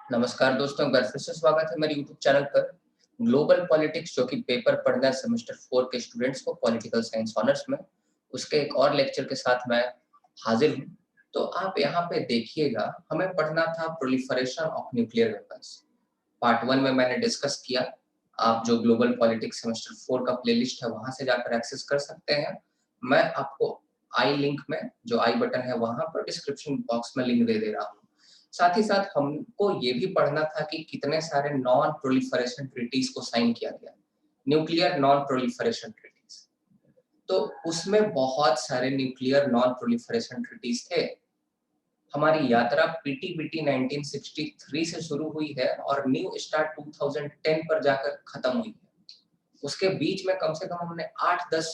नमस्कार दोस्तों, एक बार फिर से स्वागत है मेरे यूट्यूब चैनल पर। ग्लोबल पॉलिटिक्स जो कि पेपर पढ़ना है सेमेस्टर 4 के स्टूडेंट्स को पॉलिटिकल साइंस ऑनर्स में, उसके एक और लेक्चर के साथ मैं हाजिर हूँ। तो आप यहाँ पे देखिएगा, हमें पढ़ना था proliferation of nuclear weapons. Part 1 में मैंने डिस्कस किया। आप जो ग्लोबल पॉलिटिक्स सेमेस्टर 4 का प्लेलिस्ट है वहाँ से जाकर एक्सेस कर सकते हैं। मैं आपको आई लिंक में, जो आई बटन है वहाँ पर डिस्क्रिप्शन बॉक्स में लिंक दे दे रहा हूँ। साथ ही साथ हमको ये भी पढ़ना था कि कितने सारे नॉन प्रोलिफरेशन ट्रीटीज को साइन किया गया, न्यूक्लियर नॉन प्रोलिफरेशन ट्रीटीज। तो उसमें बहुत सारे न्यूक्लियर नॉन प्रोलिफरेशन ट्रीटीज थे। हमारी यात्रा पीटीबीटी 1963 से शुरू हुई है और न्यू स्टार्ट 2010 पर जाकर खत्म हुई है। उसके बीच में कम से कम हमने 8-10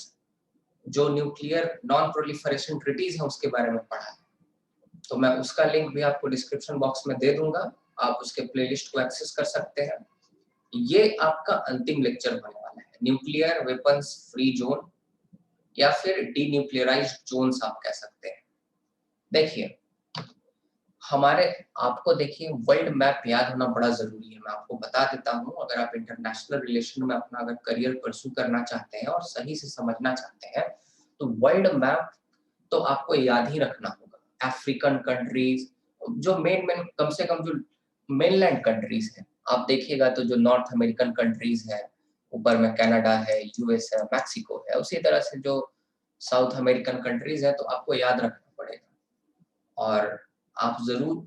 जो न्यूक्लियर नॉन प्रोलिफरेशन ट्रीटीज हैं उसके बारे में पढ़ा है। तो मैं उसका लिंक भी आपको डिस्क्रिप्शन बॉक्स में दे दूंगा। आप उसके प्लेलिस्ट को एक्सेस कर सकते हैं। ये आपका अंतिम लेक्चर होने वाला है, न्यूक्लियर वेपन्स फ्री जोन या फिर डीन्यूक्लियराइज्ड जोन्स आप कह सकते हैं। देखिए, हमारे आपको देखिए वर्ल्ड मैप याद होना बड़ा जरूरी है। मैं आपको बता देता हूँ, अगर आप इंटरनेशनल रिलेशन में अपना अगर करियर परस्यू करना चाहते हैं और सही से समझना चाहते हैं, तो वर्ल्ड मैप तो आपको याद ही रखना होगा। अफ्रीकन कंट्रीज, जो मेन मेन कम से कम जो मेनलैंड कंट्रीज हैं, आप देखिएगा तो जो नॉर्थ अमेरिकन कंट्रीज हैं, ऊपर में कनाडा है, यूएस है, मैक्सिको है, उसी तरह से जो साउथ अमेरिकन कंट्रीज है, तो आपको याद रखना पड़ेगा। और आप जरूर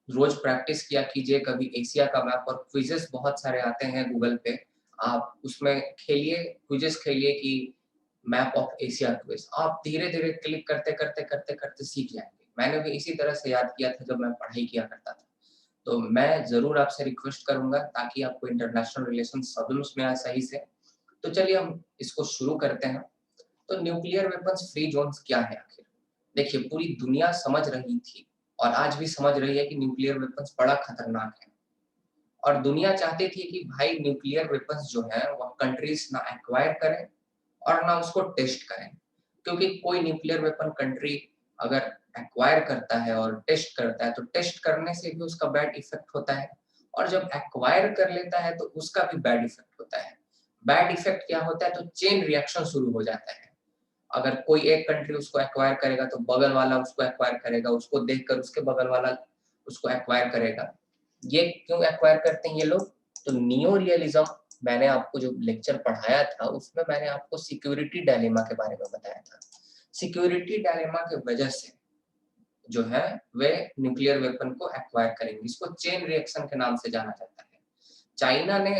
रोज प्रैक्टिस किया कीजिए। कभी एशिया का मैप और क्विजेस बहुत सारे आते हैं गूगल पे, आप उसमें खेलिए, क्विजेस खेलिए कि मैप ऑफ एशिया क्विज। आप धीरे धीरे क्लिक करते करते करते करते सीख जाएंगे। मैंने भी इसी तरह से याद किया था जब मैं पढ़ाई किया करता था। तो मैं जरूर आपसे रिक्वेस्ट करूंगा ताकि आपको इंटरनेशनल रिलेशन समझ में आए सही से। तो चलिए हम इसको शुरू करते हैं। तो न्यूक्लियर वेपन्स फ्री जोन्स क्या है आखिर? देखिए, पूरी दुनिया समझ रही थी और आज भी समझ रही है कि न्यूक्लियर वेपन्स बड़ा खतरनाक है। और दुनिया चाहती थी कि भाई न्यूक्लियर वेपन्स जो है वह कंट्रीज ना एक्वायर करें और ना उसको टेस्ट करें। क्योंकि कोई न्यूक्लियर वेपन कंट्री अगर एक्वायर करता है और टेस्ट करता है, तो टेस्ट करने से भी उसका बैड इफेक्ट होता है। और जब एक्वायर कर लेता है तो उसका भी बैड इफेक्ट होता है। बैड इफेक्ट क्या होता है? तो चेन रिएक्शन शुरू हो जाता है। अगर कोई एक कंट्री उसको एक्वायर करेगा तो बगल वाला उसको एक्वायर करेगा, उसको देखकर उसके बगल वाला उसको एक्वायर करेगा। ये क्यों एक्वायर करते हैं ये लोग? तो नियो रियलिज्म, मैंने आपको जो लेक्चर पढ़ाया था उसमें मैंने आपको सिक्योरिटी डायलेमा के बारे में बताया था। सिक्योरिटी डायलेमा की वजह से जो है वे न्यूक्लियर वेपन को एक्वायर करेंगे। इसको चेन रिएक्शन के नाम से जाना जाता है। चाइना ने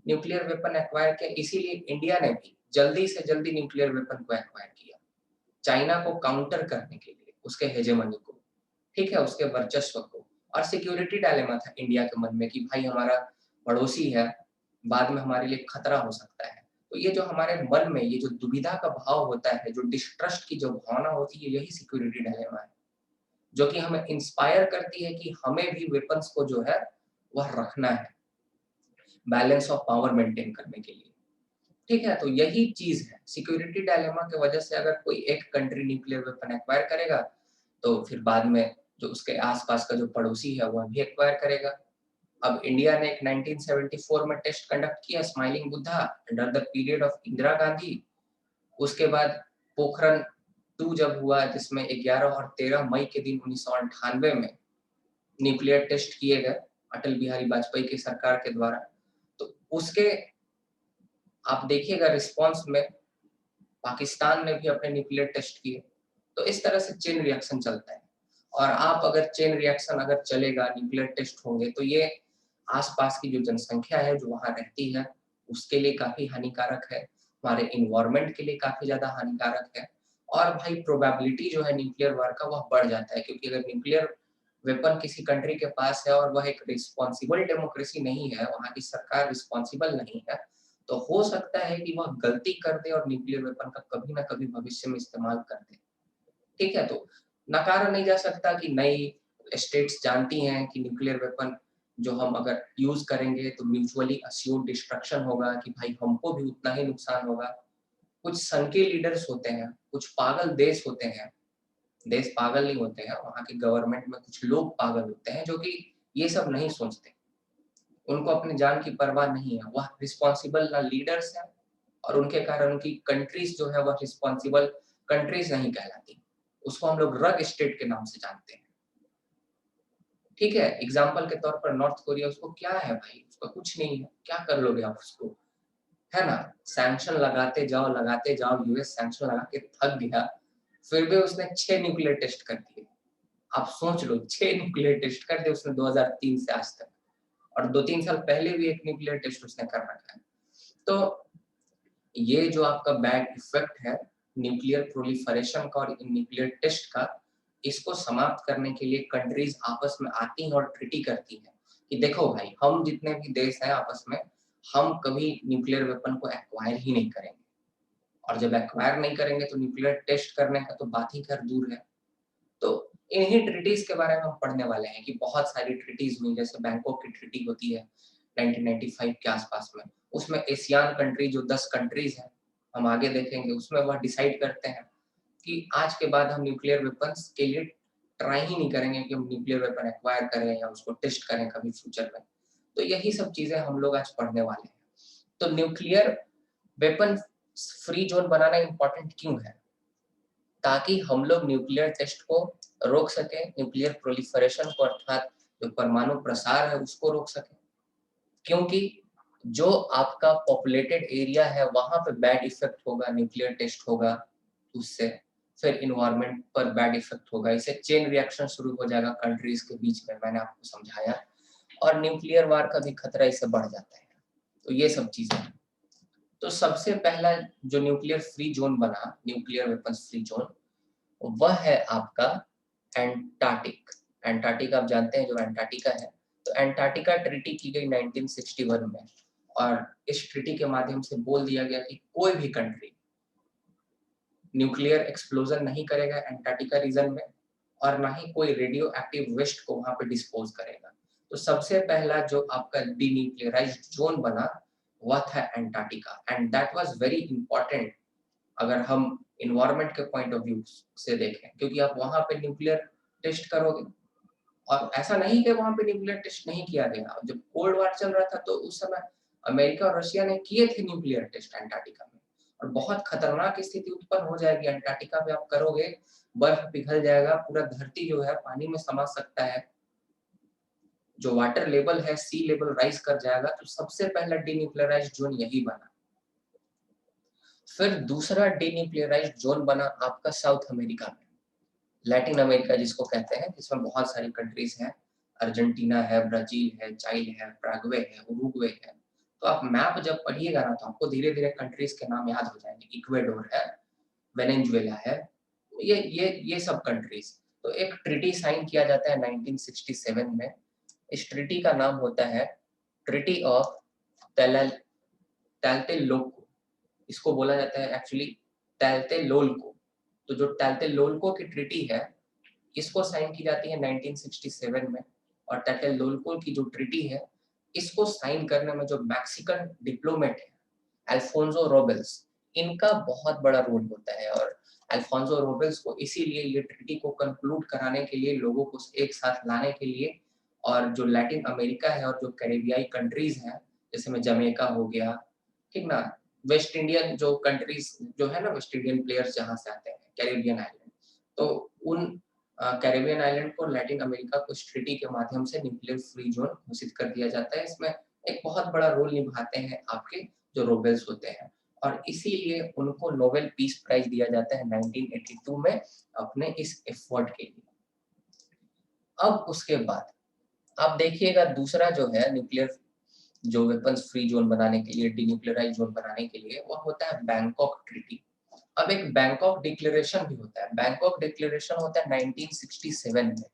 न्यूक्लियर वेपन एक्वायर किया, इसीलिए इंडिया ने भी जल्दी से जल्दी न्यूक्लियर वेपन को एक्वायर किया, चाइना को काउंटर करने के लिए, उसके हेजेमनी को, ठीक है, उसके वर्चस्व को। और सिक्योरिटी डायलेमा था इंडिया के मन में कि भाई हमारा पड़ोसी है, बाद में हमारे लिए खतरा हो सकता है। तो ये जो हमारे मन में ये जो दुविधा का भाव होता है, जो डिस्ट्रस्ट की जो भावना होती है, यही सिक्योरिटी डायलेमा है, जो कि हमें इंस्पायर करती है कि हमें भी वेपन्स को जो है वह रखना है, बैलेंस ऑफ पावर मेंटेन करने के लिए। ठीक है, तो यही चीज है सिक्योरिटी डायलेमा की वजह से। अगर कोई एक कंट्री न्यूक्लियर वेपन एक्वायर करेगा, तो फिर बाद में जो उसके आसपास का जो पड़ोसी है वह भी एक्वायर करेगा। अब इंडिया ने एक 1974 में टेस्ट कंडक्ट किया, smiling Buddha, under the period of Indira Gandhi. उसके बाद पोखरण 2 जब हुआ, जिसमें 11 और 13 मई के दिन 1998 में न्यूक्लियर टेस्ट किए गए अटल बिहारी वाजपेयी की सरकार के द्वारा। तो उसके आप देखिएगा रिस्पॉन्स में पाकिस्तान ने भी अपने न्यूक्लियर टेस्ट किए। तो इस तरह से चेन रिएक्शन चलता है। और आप अगर चेन रिएक्शन अगर चलेगा, न्यूक्लियर टेस्ट होंगे, तो ये आसपास की जो जनसंख्या है जो वहां रहती है उसके लिए काफी हानिकारक है, हमारे इन्वायरमेंट के लिए काफी ज्यादा हानिकारक है। और भाई प्रोबेबिलिटी जो है न्यूक्लियर वार का वह बढ़ जाता है, क्योंकि अगर न्यूक्लियर वेपन किसी कंट्री के पास है और वह एक रिस्पॉन्सिबल डेमोक्रेसी नहीं है, वहां की सरकार रिस्पॉन्सिबल नहीं है, तो हो सकता है कि वह गलती कर दे और न्यूक्लियर वेपन का कभी ना कभी भविष्य में इस्तेमाल कर दे। ठीक है, तो नकारा नहीं जा सकता कि नई स्टेट्स जानती हैं कि न्यूक्लियर वेपन जो हम अगर यूज करेंगे तो म्यूचुअली अस्यूर्ड डिस्ट्रक्शन होगा, कि भाई हमको भी उतना ही नुकसान होगा। कुछ संघीय लीडर्स होते हैं, कुछ पागल देश होते हैं, देश पागल नहीं होते हैं, वहाँ के गवर्नमेंट में कुछ लोग पागल होते हैं जो कि ये सब नहीं सोचते। उनको अपने जान की परवाह नहीं है, वह रिस्पॉन्सिबल ना लीडर्स हैं और उनके कारण उनकी कंट्रीज जो है वह रिस्पॉन्सिबल कंट्रीज नहीं कहलाती। उसको हम लोग रग स्टेट के नाम से जानते हैं। ठीक है, एग्जाम्पल के तौर पर नॉर्थ कोरिया, उसको क्या है भाई, उसका कुछ नहीं है, क्या कर लोगे आप उसको, है ना? सैंक्शन लगाते जाओ, यूएस सैंक्शन लगा के थक गया, फिर भी उसने 6 न्यूक्लियर टेस्ट कर दिए। आप सोच लो, 6 न्यूक्लियर टेस्ट कर दिए उसने 2003 से आज तक, और 2-3 साल पहले भी एक न्यूक्लियर टेस्ट उसने कर रखा है। तो ये जो आपका बैड इफेक्ट है न्यूक्लियर प्रोलिफरेशन का और न्यूक्लियर टेस्ट का, इसको समाप्त करने के लिए कंट्रीज आपस में आती हैं और ट्रीटी करती हैं कि देखो भाई, हम जितने भी देश हैं आपस में, हम कभी न्यूक्लियर वेपन को एक्वायर ही नहीं करेंगे, और जब एक्वायर नहीं करेंगे तो न्यूक्लियर टेस्ट करने का तो बात ही खैर दूर है। तो इन्हीं ट्रीटीज के बारे में हम पढ़ने वाले हैं कि बहुत सारी ट्रीटीज हुई, जैसे बैंकॉक की ट्रीटी होती है 1995 के आसपास में, उसमें एशियान कंट्री जो 10 कंट्रीज हैं, हम आगे देखेंगे, उसमें वह डिसाइड करते हैं कि आज के बाद हम न्यूक्लियर वेपन्स के लिए ट्राई ही नहीं करेंगे कि हम न्यूक्लियर वेपन एक्वायर करें या उसको टेस्ट करें कभी फ्यूचर में। तो यही सब चीजें हम लोग आज पढ़ने वाले हैं। तो न्यूक्लियर वेपन फ्री जोन बनाना इंपॉर्टेंट क्यों है? ताकि हम लोग न्यूक्लियर टेस्ट को रोक सके, न्यूक्लियर प्रोलिफरेशन को अर्थात जो परमाणु प्रसार है उसको रोक सके। क्योंकि जो आपका पॉपुलेटेड एरिया है वहां पे बैड इफेक्ट होगा, न्यूक्लियर टेस्ट होगा, उससे फिर इन्वायरमेंट पर बैड इफेक्ट होगा, इससे चेन रिएक्शन शुरू हो जाएगा कंट्रीज के बीच में, मैंने आपको समझाया, और न्यूक्लियर वार का भी खतरा इससे बढ़ जाता है। तो ये सब चीजें। तो सबसे पहला जो न्यूक्लियर फ्री जोन बना, न्यूक्लियर वेपन्स फ्री जोन, वह है आपका एंटार्क्टिक। एंटार्क्टिक आप जानते हैं जो एंटार्क्टिका है, तो एंटार्क्टिका ट्रीटी की गई 1961 में, और इस ट्रीटी के माध्यम से बोल दिया गया कि कोई भी कंट्री न्यूक्लियर एक्सप्लोजन नहीं करेगा एंटार्क्टिका रीजन में, और ना ही कोई रेडियो एक्टिव वेस्ट को वहां पे डिस्पोज करेगा। तो सबसे पहला जो आपका डीन्यूक्लियराइज्ड जोन बना वह था Antarctica, and that was very important अगर हम इन्वायरमेंट के पॉइंट ऑफ व्यू से देखें, क्योंकि आप वहां पे न्यूक्लियर टेस्ट करोगे, और ऐसा नहीं कि वहां पे न्यूक्लियर टेस्ट नहीं किया गया। जब कोल्ड वार चल रहा था तो उस समय अमेरिका और रशिया ने किए थे न्यूक्लियर टेस्ट एंटार्क्टिका में, और बहुत खतरनाक स्थिति उत्पन्न हो जाएगी एंटार्क्टिका पे, आप करोगे, बर्फ पिघल जाएगा, पूरा धरती जो है पानी में समा सकता है, जो वाटर लेवल है सी लेवल राइज कर जाएगा। तो सबसे पहला डीन्यूक्लियराइज्ड जोन यही बना। फिर दूसरा डीन्यूक्लियराइज्ड जोन बना आपका साउथ अमेरिका में, लैटिन अमेरिका जिसको कहते हैं, जिसमें बहुत सारी कंट्रीज हैं, अर्जेंटीना है, ब्राजील है, चाइल है, पैराग्वे है, उरुग्वे है। तो आप मैप जब पढ़िएगा ना तो आपको धीरे धीरे कंट्रीज के नाम याद हो जाएंगे। इक्वेडोर है, वेनेजुएला है, ये सब कंट्रीज। तो एक ट्रीटी साइन किया जाता है 1967 में। इस ट्रीटी का नाम होता है ट्रीटी ऑफ टेल्टेलोको। इसको बोला जाता है एक्चुअली टेल्टेलोल्को। तो जो टेल्टेलोल्को की ट्रीटी है, इसको साइन की जाती है 1967 में, और टेल्टेलोल्को की जो ट्रीटी है, इसको साइन करने में जो मैक्सिकन डिप्लोमेट है अल्फोंसो रोबेल्स, इनका बहुत बड़ा रोल होता है। और अल्फोंसो रोबेल्स को इसीलिए ये ट्रीटी को कंक्लूड कराने के लिए, लोगों को एक साथ लाने के लिए, और जो लैटिन अमेरिका है और जो कैरेबियाई कंट्रीज हैं, जैसे में जमैका हो गया, ठीक ना, वेस्ट इंडियन जो कंट्रीज जो है ना, वेस्ट इंडियन प्लेयर्स जहाँ से आते हैं, कैरेबियन आइलैंड, तो उन कैरेबियन आइलैंड को, लैटिन अमेरिका को इस ट्रीटी के माध्यम से न्यूक्लियर फ्री जोन घोषित कर दिया जाता है। इसमें एक बहुत बड़ा रोल निभाते हैं आपके जो रोबेल्स होते हैं, और इसीलिए उनको नोबेल पीस प्राइज दिया जाता है 1982 में अपने इस एफर्ट के लिए। अब उसके बाद आप देखिएगा दूसरा जो है न्यूक्लियर जो वेपन्स फ्री जोन बनाने के लिए, डीन्यूक्लियराइज जोन बनाने के लिए, वो होता है बैंकॉक ट्रीटी। अब एक बैंकॉक डिक्लेरेशन भी होता है। बैंकॉक डिक्लेरेशन होता है 1967 में,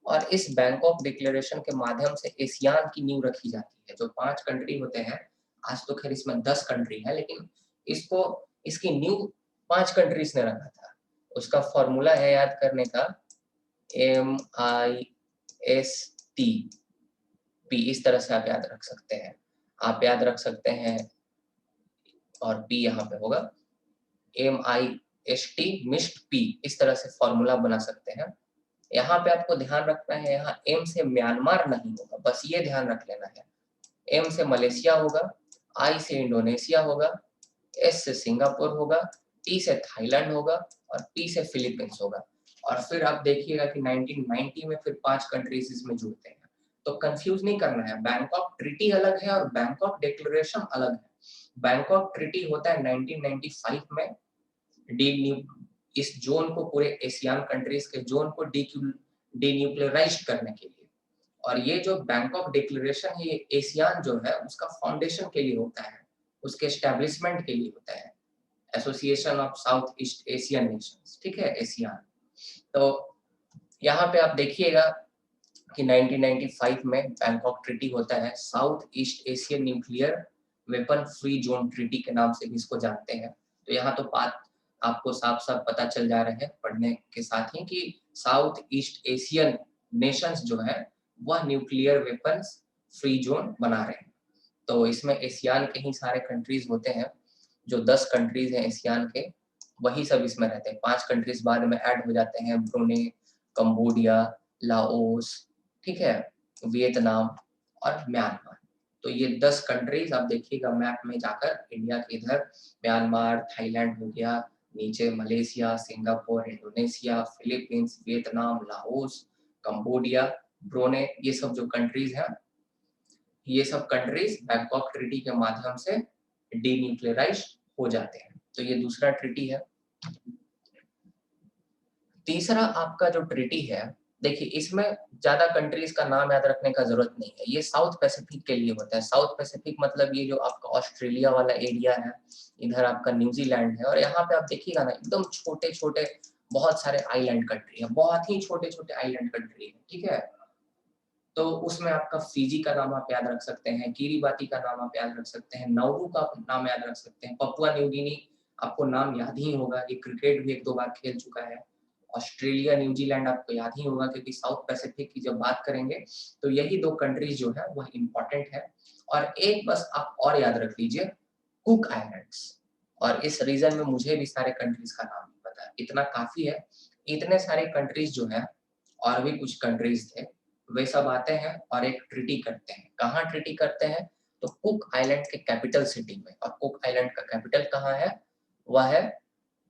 और इस बैंकॉक डिक्लेरेशन के माध्यम से एशियान की नींव रखी जाती है। जो 5 कंट्री होते हैं, आज तो खैर इसमें 10 कंट्री है, लेकिन इसको, इसकी नींव 5 कंट्रीज ने रखा था। उसका फॉर्मूला है याद करने का, MIST, इस तरह से आप याद रख सकते हैं। आप याद रख सकते हैं, और P यहाँ पे होगा, MIST मिस्ट P, इस तरह से फॉर्मूला बना सकते हैं। यहाँ पे आपको ध्यान रखना है, यहाँ M से म्यांमार नहीं होगा, बस ये ध्यान रख लेना है। M से मलेशिया होगा, I से इंडोनेशिया होगा, S से सिंगापुर होगा, T से थाईलैंड होगा और P से फिलीपींस होगा। और फिर आप देखिएगा कि 1990 में फिर 5 कंट्रीज इसमें जुड़ते हैं। तो कंफ्यूज नहीं करना है, बैंकॉक ट्रीटी अलग है और बैंकॉक डिक्लेरेशन अलग है। बैंकॉक ट्रीटी होता है 1995 में इस जोन को, पूरे एशियान कंट्रीज के जोन को डीन्यूक्लियराइज्ड करने के लिए। और ये जो बैंकॉक डिक्लेरेशन है, ये एशियान जो है उसका फाउंडेशन के लिए होता है, उसके एस्टेब्लिशमेंट के लिए होता है, association of south east Asian Nations, ठीक है, एशियान। तो यहाँ पे आप देखिएगा कि 1995 में बैंकॉक ट्रीटी होता है, south east Asian nuclear weapon free zone treaty के नाम से भी इसको जानते हैं। तो यहाँ तो बात आपको साफ साफ पता चल जा रहा है पढ़ने के साथ ही कि साउथ ईस्ट एशियन नेशंस जो है वह न्यूक्लियर वेपन्स फ्री जोन बना रहे हैं। तो इसमें एशियान के ही सारे कंट्रीज होते हैं, जो 10 कंट्रीज हैं एशियान के, वही सब इसमें रहते हैं। 5 कंट्रीज बाद में ऐड हो जाते हैं, ब्रूनेई, कंबोडिया, लाओस, ठीक है, वियतनाम और म्यांमार। तो ये 10 कंट्रीज आप देखिएगा मैप में जाकर, इंडिया के इधर म्यांमार, थाईलैंड हो गया, नीचे Malaysia, Singapore, Indonesia, Philippines, Vietnam, Laos, Cambodia, Brunei, ये सब जो कंट्रीज हैं, ये सब कंट्रीज बैंकॉक ट्रीटी के माध्यम से डीन्यूक्लियराइज हो जाते हैं। तो ये दूसरा ट्रीटी है। तीसरा आपका जो ट्रीटी है, देखिए इसमें ज्यादा कंट्रीज का नाम याद रखने का जरूरत नहीं है, ये साउथ पैसिफिक के लिए होता है। साउथ पैसिफिक मतलब ये जो आपका ऑस्ट्रेलिया वाला एरिया है, इधर आपका न्यूजीलैंड है, और यहाँ पे आप देखिएगा ना एकदम छोटे छोटे बहुत सारे आइलैंड कंट्री है, बहुत ही छोटे छोटे आइलैंड कंट्री है, ठीक है। तो उसमें आपका फिजी का नाम आप याद रख सकते हैं, किरीबाती का नाम आप याद रख सकते हैं, नाउरू का नाम याद रख सकते हैं, पपुआ न्यू गिनी आपको नाम याद ही होगा, ये क्रिकेट भी 1-2 बार खेल चुका है। ऑस्ट्रेलिया, न्यूजीलैंड आपको याद ही होगा, क्योंकि साउथ पैसिफिक की जब बात करेंगे तो यही 2 कंट्रीज जो है वह इंपॉर्टेंट है। और एक बस आप और याद रख लीजिए, कुक आइलैंड्स। और इस रीजन में मुझे भी सारे कंट्रीज का नाम नहीं पता है, इतना काफी है। इतने सारे कंट्रीज जो है, और भी कुछ कंट्रीज थे, वे सब आते हैं और एक ट्रीटी करते हैं। कहाँ ट्रीटी करते हैं? तो कुक आइलैंड के कैपिटल सिटी में। और कुक आइलैंड का कैपिटल कहाँ है? वह है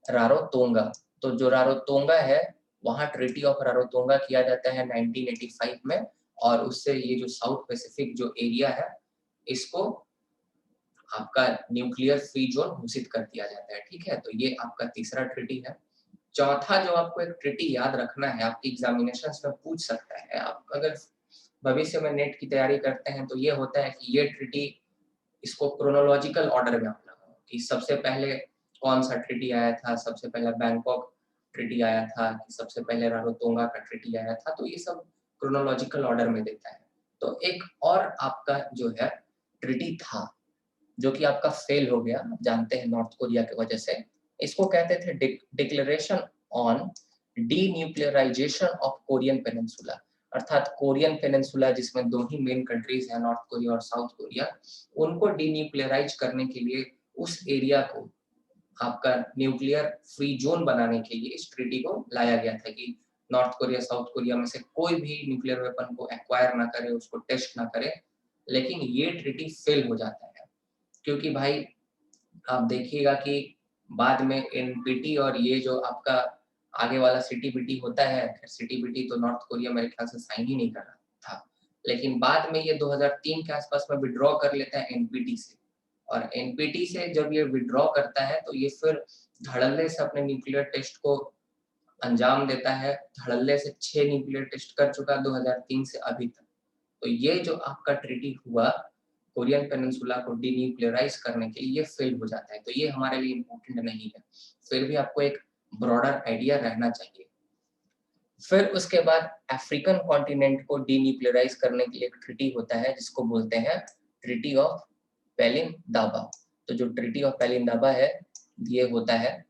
रारोतोंगा। तो जो रारोतोंगा है, वहाँ ट्रीटी ऑफ रारोतोंगा किया जाता है 1985 में, और उससे ये जो साउथ पैसिफिक जो एरिया है, इसको आपका न्यूक्लियर फ्री जोन घोषित कर दिया जाता है, ठीक है। तो ये आपका तीसरा ट्रीटी है। चौथा जो आपको एक ट्रीटी याद रखना है, आपकी एग्जामिनेशंस में पूछ सकता है, आप अगर भविष्य में नेट की तैयारी करते हैं, तो ये होता है कि ये ट्रीटी, इसको क्रोनोलॉजिकल ऑर्डर में आप लगाओ कि सबसे पहले कौन सा ट्रीटी आया था, सबसे पहले बैंकॉक ट्रीटी आया था, कि सबसे पहले रारोतोंगा का ट्रीटी आया था। तो ये सब क्रोनोलॉजिकल ऑर्डर में देता है। तो एक और आपका जो है ट्रीटी था, जो कि आपका फेल हो गया, जानते हैं, नॉर्थ कोरिया की वजह से। इसको कहते थे declaration on denuclearisation of Korean peninsula. अर्थात कोरियन पेनिनसुला, जिसमें 2 ही मेन कंट्रीज हैं, नॉर्थ कोरिया और साउथ कोरिया, उनको डीन्यूक्लियराइज करने के लिए, उस एरिया को आपका न्यूक्लियर फ्री जोन बनाने के लिए इस ट्रीटी को लाया गया था कि नॉर्थ कोरिया, साउथ कोरिया में से कोई भी न्यूक्लियर वेपन को एक्वायर ना करे, उसको टेस्ट ना करे। लेकिन ये ट्रीटी फेल हो जाता है, क्योंकि भाई आप देखिएगा कि बाद में एनपीटी और ये जो आपका आगे वाला सीटीबीटी होता है, सीटीबीटी तो नॉर्थ कोरिया मेरे ख्याल से साइन ही नहीं कर रहा था, लेकिन बाद में ये 2003 के आसपास में विड्रॉ कर लेता है एनपीटी से। और एनपीटी से जब ये विड्रॉ करता है, तो ये फिर धड़ल्ले से अपने न्यूक्लियर टेस्ट को अंजाम देता है। धड़ल्ले से 6 न्यूक्लियर टेस्ट कर चुका 2003 से अभी तक। तो ये जो आपका ट्रीटी हुआ कोरियन पेनिनसुला को डीन्यूक्लियराइज करने के लिए, ये फेल हो जाता है। तो ये हमारे लिए इम्पोर्टेंट नहीं है, फिर भी आपको एक ब्रॉडर आइडिया रहना चाहिए। फिर उसके बाद अफ्रीकन कॉन्टिनेंट को डीन्यूक्लियराइज करने के लिए एक ट्रीटी होता है, जिसको बोलते हैं ट्रीटी ऑफ पेलिन दाबा। तो जो ट्रीटी ऑफ पेलिन दाबा है, ये होता है,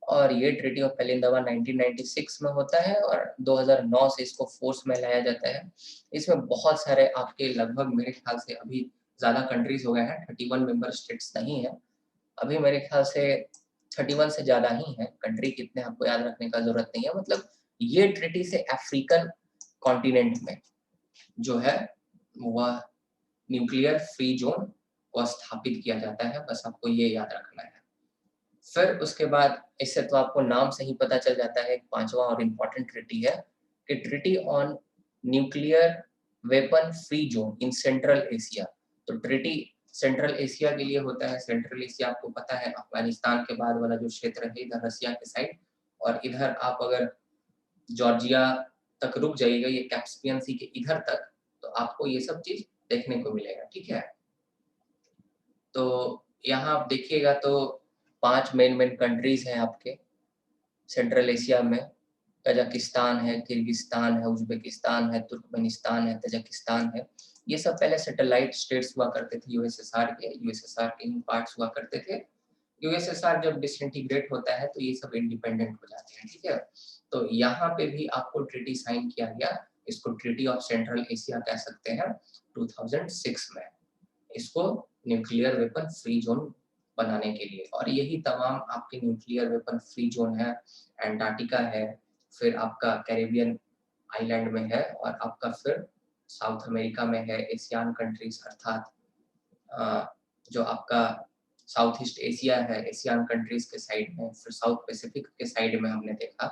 और ये ट्रीटी ऑफ पेलिन दाबा 1996 में होता है, और 2009 से इसको फोर्स में लाया जाता है। इसमें बहुत सारे आपके, लगभग मेरे ख्याल से अभी ज़्यादा कंट्रीज हो गए हैं, 31 मेंबर स्टेट्स नहीं है अभी, मेरे ख्याल से 31 से ज़्यादा ही है। कंट्री कितने आपको याद रखने का जरूरत नहीं है। मतलब ये ट्रीटी से अफ्रीकन कॉन्टिनेंट में जो है वह न्यूक्लियर फ्री जोन को स्थापित किया जाता है, बस आपको ये याद रखना है। फिर उसके बाद इससे तो आपको नाम से ही पता चल जाता है, एक पांचवा और इम्पोर्टेंट ट्रीटी है कि treaty on nuclear weapon free zone in central Asia. तो ट्रीटी सेंट्रल एशिया के लिए होता है। सेंट्रल एशिया आपको पता है अफगानिस्तान के बाद वाला जो क्षेत्र है, इधर रसिया के साइड, और इधर आप अगर जॉर्जिया तक रुक जाइएगा, ये कैस्पियन सी के इधर तक, तो आपको ये सब चीज देखने को मिलेगा, ठीक है। तो यहाँ आप देखिएगा तो 5 मेन कंट्रीज हैं आपके सेंट्रल एशिया में। कजाकिस्तान है, किर्गिस्तान है, उज्बेकिस्तान है, तुर्कमेनिस्तान है, तजाकिस्तान है। ये सब पहले सैटेलाइट स्टेट्स हुआ करते थे यूएसएसआर के ही पार्ट्स हुआ करते थे। यूएसएसआर जब डिसइंटीग्रेट होता है तो ये सब इंडिपेंडेंट हो जाते हैं, ठीक है। तो यहाँ पे भी आपको ट्रीटी साइन किया गया, इसको ट्रीटी ऑफ सेंट्रल एशिया कह सकते हैं 2006 में, इसको न्यूक्लियर वेपन फ्री जोन बनाने के लिए। और यही तमाम आपके न्यूक्लियर वेपन फ्री जोन है, एंटार्क्टिका है, फिर आपका कैरेबियन आइलैंड में है, और आपका फिर साउथ अमेरिका में है, एशियान कंट्रीज अर्थात जो आपका साउथ ईस्ट एशिया है, एशियान कंट्रीज के साइड में, फिर साउथ पैसिफिक के साइड में हमने देखा।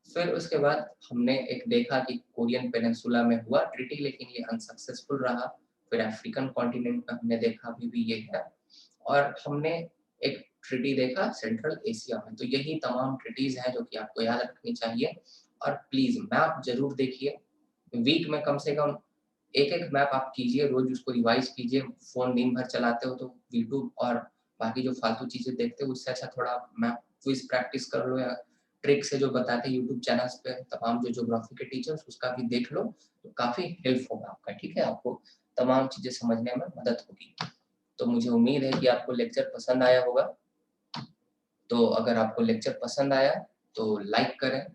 फिर उसके बाद हमने एक देखा कि कोरियन पेनिनसुला में हुआ ट्रीटी, लेकिन ये अनसक्सेसफुल रहा। फिर अफ्रीकन कॉन्टिनेंट में हमने देखा, अभी भी ये है। और हमने एक ट्रीटी देखा सेंट्रल एशिया में। तो यही तमाम ट्रीटीज हैं जो कि आपको याद रखनी चाहिए। और प्लीज मैप जरूर देखिए, वीक में कम से कम एक एक मैप आप कीजिए, रोज उसको रिवाइज कीजिए। फोन दिन भर चलाते हो तो यूट्यूब और बाकी जो फालतू चीजें देखते हो उससे अच्छा थोड़ा मैप क्विज प्रैक्टिस कर लो, या ट्रिक से जो बताते हैं यूट्यूब चैनल्स पे तमाम जो ज्योग्राफी के टीचर्स, उसका भी देख लो, तो काफी हेल्प होगा आपका, ठीक है। आपको तमाम चीजें समझने में मदद होगी। तो मुझे उम्मीद है कि आपको लेक्चर पसंद आया होगा। तो अगर आपको लेक्चर पसंद आया तो लाइक करें,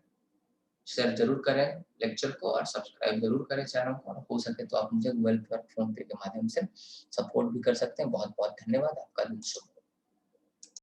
शेयर जरूर करें लेक्चर को, और सब्सक्राइब जरूर करें चैनल को। और हो सके तो आप मुझे गूगल पे और फोन पे के माध्यम से सपोर्ट भी कर सकते हैं। बहुत बहुत धन्यवाद, आपका दिन शुभ हो।